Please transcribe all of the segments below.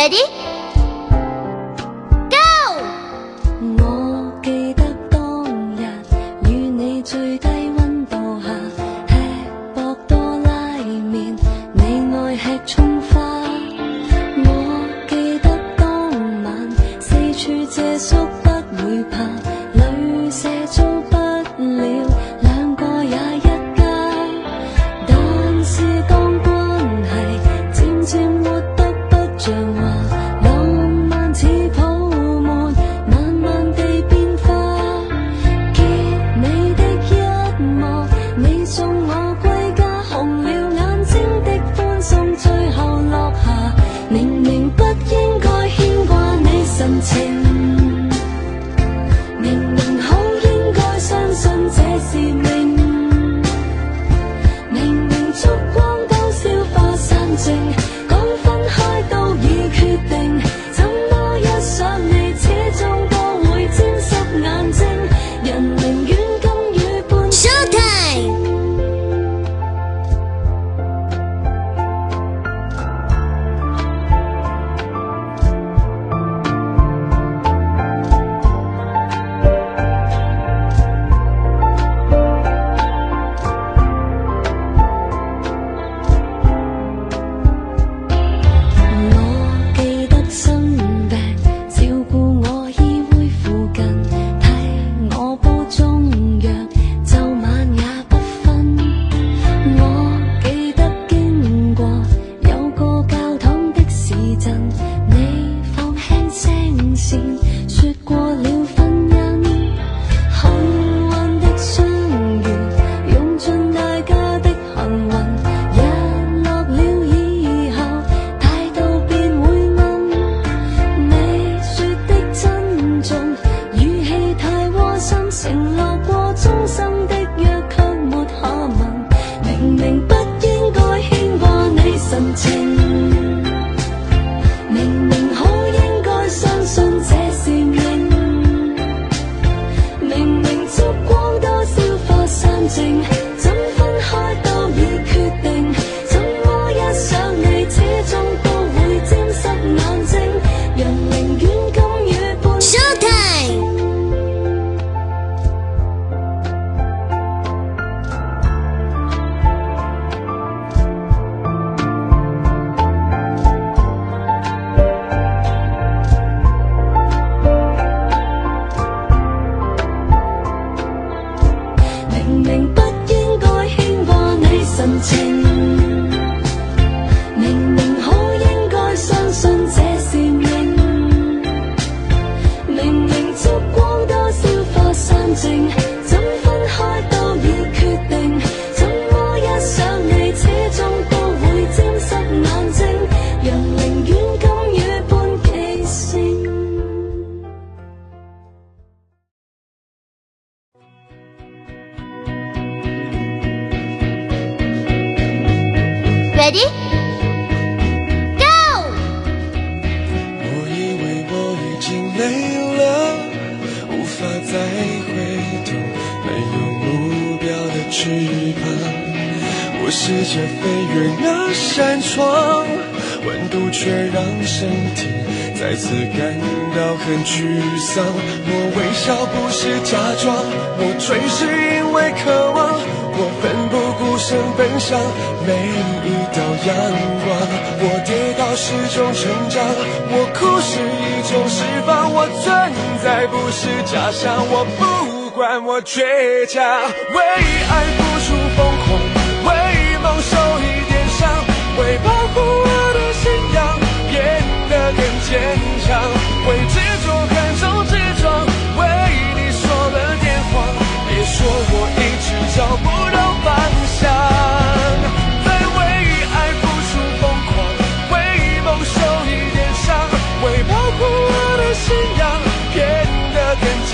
Ready? Go! 我記得當日與你最低溫度下吃博多拉麵，你愛吃葱花。我記得當晚四處借宿不會怕，旅社租不了，兩個也一家。但是當關係漸漸活得不像話，浪漫似泡沫，慢慢地變化。結尾的一幕，你送我歸家，紅了眼睛的歡送最後落下。明明不應該牽掛你神情，明明好應該相信這是命，明明燭光都消化散盡，講分開都已決定，怎麼一想你始終都會沾濕眼睛，人寧願甘於半 Showtime! 我記得生病照顧我依偎附近，替我煲中藥，晝晚也不分。我記得經過有個教堂的市鎮，你放輕聲線說過了婚姻，幸運的相遇用盡大家的幸運，日落了以後態度便會暗，你說的珍重語氣太窩心，承諾過終生的約卻沒下文，明明不應該牽掛你神情，明明好應該相信這是命，明明燭光都消化散盡，怎分開都已決定，怎麼一想你始終都會沾濕眼睛，人寧願甘於半 Showtime! 明明不應該牽掛你神情，明明好應該相信這是命，明明燭光都消化散盡，怎分開都已決定，怎麼一想你始終都會沾濕眼睛，人寧願甘於半記性。Ready? Go! 我以为我已经累了，无法再回头，没有目标的翅膀，我试着飞越那扇窗，温度却让身体再次感到很沮丧。我微笑不是假装，我追是因为渴望，我奋不顾身奔向每一道阳光。我跌倒是种成长，我哭是一种释放，我存在不是假象，我不管我倔强，为爱付出疯狂，为梦受一点伤，为保护我的信仰变得更坚强，为执着看重执着，为你说了点谎，别说我一直找不到方向，在为爱付出疯狂，为梦受一点伤，为保护我的信仰变得更坚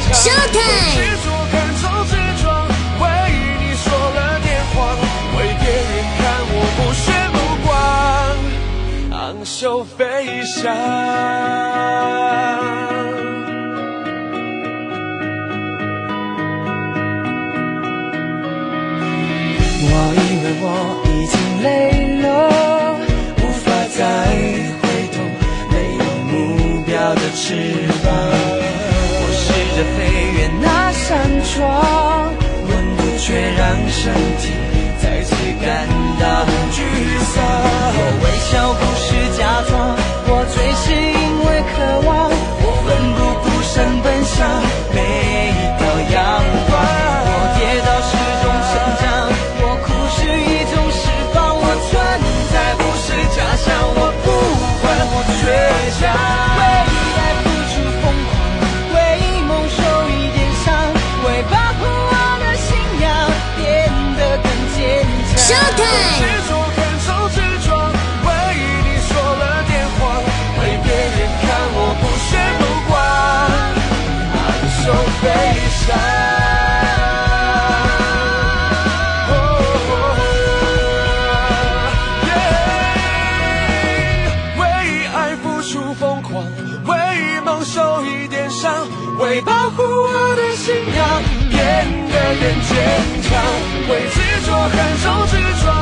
强， Showtime! 为执着看重执着，为你说了点谎，为别人看我不屑目光，昂首飞翔。我以为我已经累了，无法再回头，膀。我试着飞越那扇窗，温度却让身体再次感到沮丧。我微笑不是假装，我醉是因为渴望，我奋不顾身奔向每一道阳光。我跌倒是种成长，我哭是一种释放。我存在不是假象，我不管我倔强。为爱付出疯狂，为梦受一点伤，为保护我的信仰变得更坚强。Showtime！执着看守执着，为你说了点谎，为别人看我不屑目光，昂首悲伤。为爱付出疯狂，为梦受一点伤，为保护我的信仰变得更坚强，为执着看守执着。